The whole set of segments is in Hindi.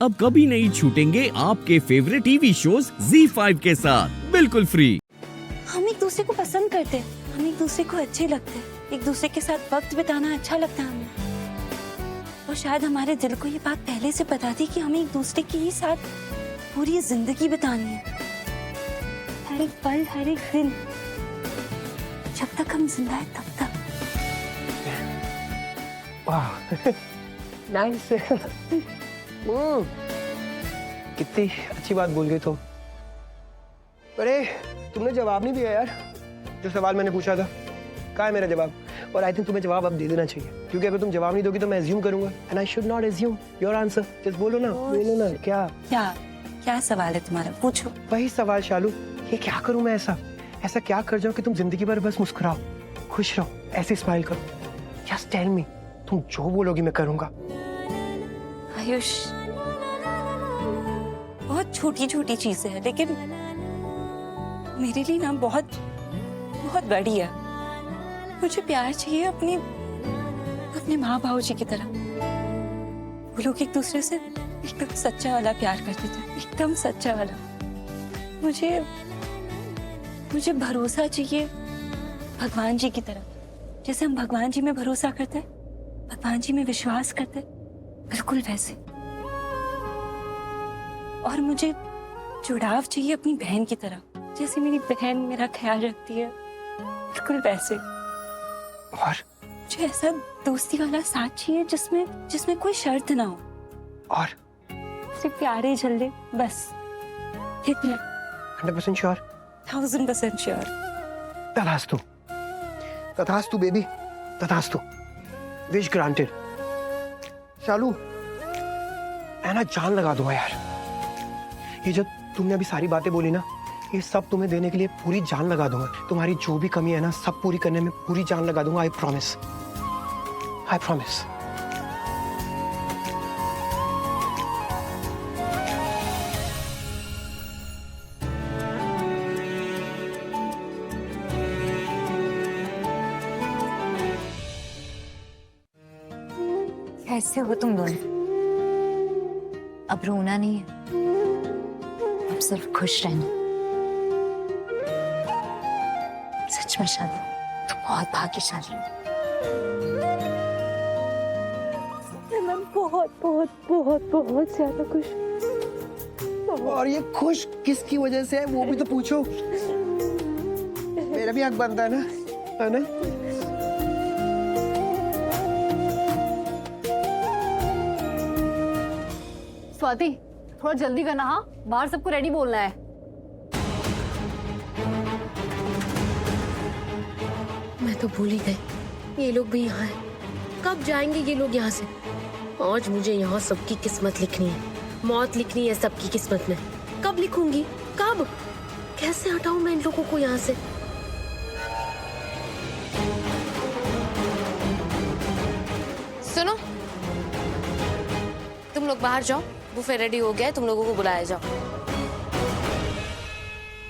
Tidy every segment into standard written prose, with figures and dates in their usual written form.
अब कभी नहीं छूटेंगे आपके फेवरेट टीवी शोज ZEE5 के साथ बिल्कुल फ्री। हम एक दूसरे को पसंद करते हैं, हम एक दूसरे को अच्छे लगते हैं, एक दूसरे के साथ वक्त बिताना अच्छा लगता है हमें। और शायद हमारे दिल को ये बात पहले से पता थी कि हमें एक दूसरे के ही साथ पूरी जिंदगी बितानी है, हर एक पल, हर एक दिन, जब तक हम जिंदा है तब तक। वाह नाइस। कितनी अच्छी बात बोल गई तुम। अरे तुमने जवाब नहीं दिया यार, जो सवाल मैंने पूछा था। कहाँ है मेरा जवाब? और आई थिंक तुम्हें जवाब अब दे देना चाहिए, क्योंकि अगर तुम जवाब नहीं दोगी तो मैं एज्यूम करूंगा, and I should not assume your answer. Just बोलो ना, बोलो ना। क्या क्या क्या सवाल है तुम्हारा? पूछो। वही सवाल शालू, ये क्या करूं मैं? ऐसा क्या कर जाऊं कि तुम जिंदगी भर बस मुस्कुराओ, खुश रहो, ऐसे स्माइल करो? जस्ट टेल मी, तुम जो बोलोगी मैं करूंगा। आयुष, बहुत छोटी छोटी चीजें हैं, लेकिन मेरे लिए ना बहुत बहुत बड़ी है। मुझे प्यार चाहिए अपने माँ बाबू जी की तरह। वो लोग एक दूसरे से एकदम सच्चा वाला प्यार करते थे, एकदम सच्चा वाला। मुझे भरोसा चाहिए भगवान जी की तरह, जैसे हम भगवान जी में भरोसा करते हैं, भगवान जी में विश्वास करते हैं, बिल्कुल वैसे। और मुझे जुड़ाव चाहिए अपनी बहन की तरह, जैसे मेरी बहन मेरा ख्याल रखती है, बिल्कुल वैसे। और मुझे ऐसा दोस्ती वाला साथ चाहिए जिसमें कोई शर्त ना हो, और सिर्फ प्यारे झल्ले, बस इतना। 100% श्योर? 1000% श्योर। तथास्तु, तथास्तु बेबी, तथास्तु। Wish granted. शालू मैं ना जान लगा दूंगा यार। ये जो तुमने अभी सारी बातें बोली ना, ये सब तुम्हें देने के लिए पूरी जान लगा दूंगा। तुम्हारी जो भी कमी है ना, सब पूरी करने में पूरी जान लगा दूंगा। I promise, I promise. कैसे हो तुम दोनों? अब रोना नहीं है, अब सिर्फ खुश रहना। सच में शादी, तुम बहुत भाग्यशाली हो। मैं बहुत बहुत बहुत बहुत ज्यादा खुश। और ये खुश किसकी वजह से है वो भी तो पूछो। मेरा भी हक बनता है ना, है ना? स्वाति, थोड़ा जल्दी करना। हाँ, बाहर सबको रेडी बोलना है। मैं तो भूल ही गई ये लोग भी यहाँ हैं। कब जाएंगे ये लोग यहाँ से? आज मुझे यहाँ सबकी किस्मत लिखनी है, मौत लिखनी है सबकी किस्मत में। कब लिखूंगी? कब? कैसे हटाऊं मैं इन लोगों को यहाँ से? सुनो, तुम लोग बाहर जाओ, बुफे रेडी हो गया है, तुम लोगों को बुलाया जाओ।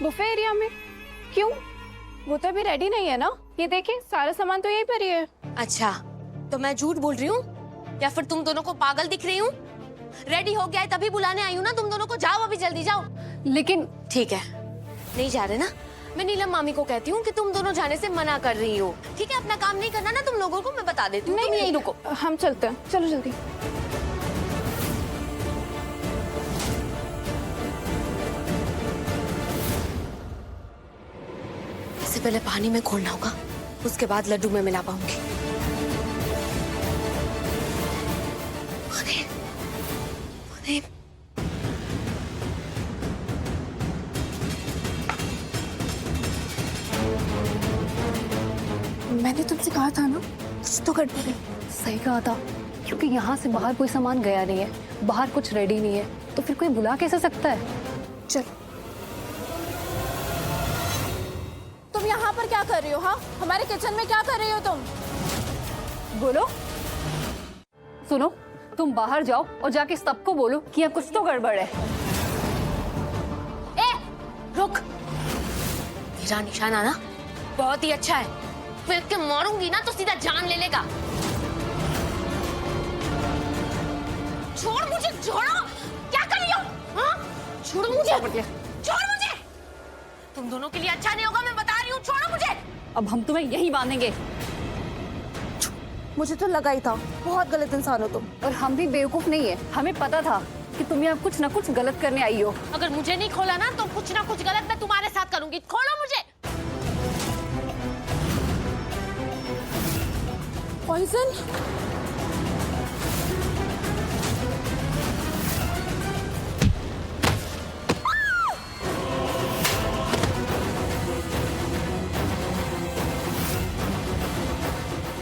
बुफे एरिया में? क्यों? वो तो अभी रेडी नहीं है ना। ये देखिए, सारा सामान तो यहीं पर ही है। अच्छा, तो मैं झूठ बोल रही हूँ या फिर तुम दोनों को पागल दिख रही हूँ? रेडी हो गया है तभी बुलाने आई हूँ ना तुम दोनों को। जाओ अभी, जल्दी जाओ। लेकिन ठीक है, नहीं जा रहे ना? मैं नीलम मामी को कहती हूँ कि तुम दोनों जाने से मना कर रही हो। ठीक है, अपना काम नहीं करना ना तुम लोगों को, मैं बता देती हूँ। तुम यहीं रुको। हम चलते हैं, चलो जल्दी। इससे पहले पानी में घोलना होगा, उसके बाद लड्डू में मिला पाऊंगी। पानी, पानी। मैंने तुमसे कहा था ना, कुछ तो गड़बड़ है। सही कहा था, क्योंकि यहाँ से बाहर कोई सामान गया नहीं है, बाहर कुछ रेडी नहीं है, तो फिर कोई बुला कैसे सकता है? चलो। तुम यहाँ पर क्या कर रही हो? हाँ, हमारे किचन में क्या कर रही हो तुम? बोलो। सुनो, तुम बाहर जाओ और जाके सबको बोलो कि यहाँ कुछ तो गड़बड़ है। ए, रुक। तेरा निशाना ना बहुत ही अच्छा है, फिर के मारूंगी ना तो सीधा जान ले लेगा। छोड़ मुझे, छोड़ो। छोड़ो मुझे, छोड़ मुझे। तुम दोनों के लिए अच्छा नहीं होगा, मैं बता रही हूँ, छोड़ो मुझे। अब हम तुम्हें यही बांधेंगे। मुझे तो लगा ही था, बहुत गलत इंसान हो तुम। और हम भी बेवकूफ नहीं है, हमें पता था कि तुम यहाँ कुछ ना कुछ गलत करने आई हो। अगर मुझे नहीं खोला ना तो कुछ ना कुछ गलत मैं तुम्हारे साथ करूंगी। खोलो मुझे। पॉइजन?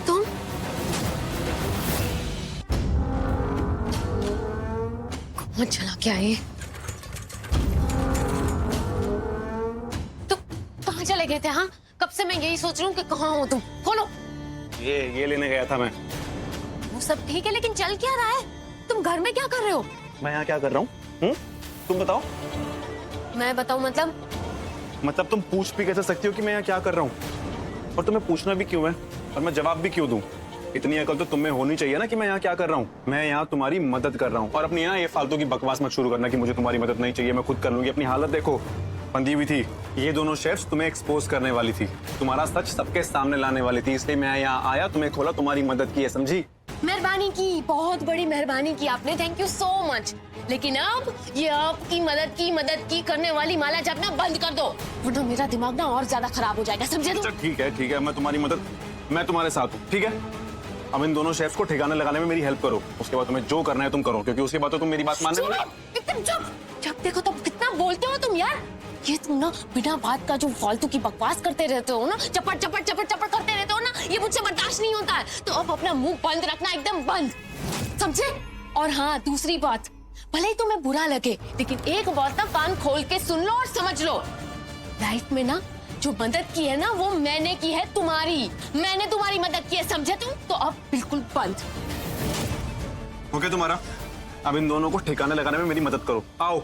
तुम कौन चला के आए? तुम कहाँ चले गए थे? हाँ, कब से मैं यही सोच रही हूँ कि कहाँ हो तुम। खोलो। ये लेने गया था मैं। वो सब ठीक है, लेकिन चल क्या रहा है? तुम घर में क्या कर रहे हो? मैं यहाँ क्या कर रहा हूँ? तुम बताओ। मैं बताऊँ मतलब तुम पूछ भी कैसे सकती हो कि मैं यहाँ क्या कर रहा हूँ? और तुम्हें पूछना भी क्यों है? और मैं जवाब भी क्यों दूँ? इतनी अकल तो तुम्हें होनी चाहिए ना कि मैं यहाँ क्या कर रहा हूँ। मैं यहाँ तुम्हारी मदद कर रहा हूँ। और अपनी यहाँ ये फालतू की बकवास मत शुरू करना कि मुझे तुम्हारी मदद नहीं चाहिए, मैं खुद कर लूंगी। अपनी हालत देखो, बंधी हुई थी। ये दोनों शेफ्स तुम्हें एक्सपोज करने वाली थी, तुम्हारा सच सबके सामने लाने वाली थी, इसलिए मैं यहाँ आया, तुम्हें खोला, तुम्हारी मदद की है, समझी? मेहरबानी की, बहुत बड़ी मेहरबानी की आपने, थैंक यू सो मच। लेकिन अब ये आपकी मदद की करने वाली माला जपना बंद कर दो, वरना मेरा दिमाग ना और ज्यादा खराब हो जाएगा, समझे तुम? अच्छा ठीक है, मैं तुम्हारे साथ हूँ, ठीक है? अब इन दोनों शेफ्स को ठिकाने लगाने में मेरी हेल्प करो, उसके बाद तुम्हें जो करना है तुम करो, क्योंकि उसके बाद तो तुम मेरी बात मानने वाले। एकदम चुप। जब देखो तब कितना बोलते हो तुम यार। ये तुम ना बिना बात का जो फालतू की बकवास करते रहते हो ना, चपट करते रहते हो ना, ये मुझसे बर्दाश्त नहीं होता है। तो अब अपना मुंह बंद रखना, एकदम बंद, समझे? और हाँ, दूसरी बात, भले ही तुम्हें बुरा लगे, लेकिन एक बात ना कान खोल के सुन लो और समझ लो, लाइफ में ना जो मदद की है ना वो मैंने की है, मैंने तुम्हारी मदद की है, समझे तुम? तो अब बिल्कुल बंद। ओके तुम्हारा, अब इन दोनों को ठिकाने लगाने में मेरी मदद करो, आओ।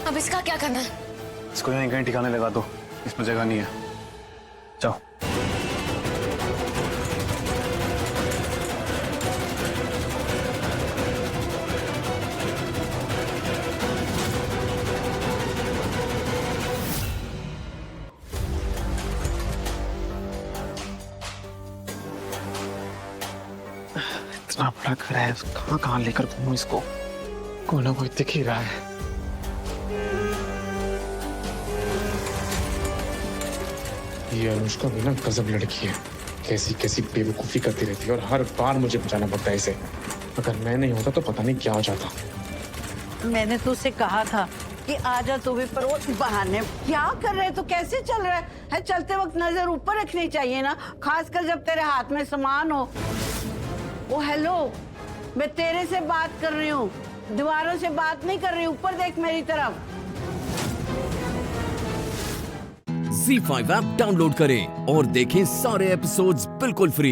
अब इसका क्या करना है? इसको यहीं कहीं ठिकाने लगा दो, इसमें जगह नहीं है, जाओ। इतना बड़ा घर है, कहाँ लेकर घूमूं इसको? कोई ना कोई दिख ही रहा है। ये अनुष्का भी ना गजब लड़की है, कैसी कैसी बेवकूफी करती रहती है और हर बार मुझे बचाना पड़ता है इसे। अगर मैं नहीं होता तो पता नहीं क्या हो जाता। मैंने तो उसे कहा था कि आजा तू भी, पर वो बहाने क्या कर रहे, तो कैसे चल रहा है? चलते वक्त नजर ऊपर रखनी चाहिए ना, खासकर जब तेरे हाथ में सामान हो। ओ हेलो, मैं तेरे से बात कर रही हूँ, दीवारों से बात नहीं कर रही, ऊपर देख मेरी तरफ। Z5 ऐप डाउनलोड करें और देखें सारे एपिसोड्स बिल्कुल फ्री।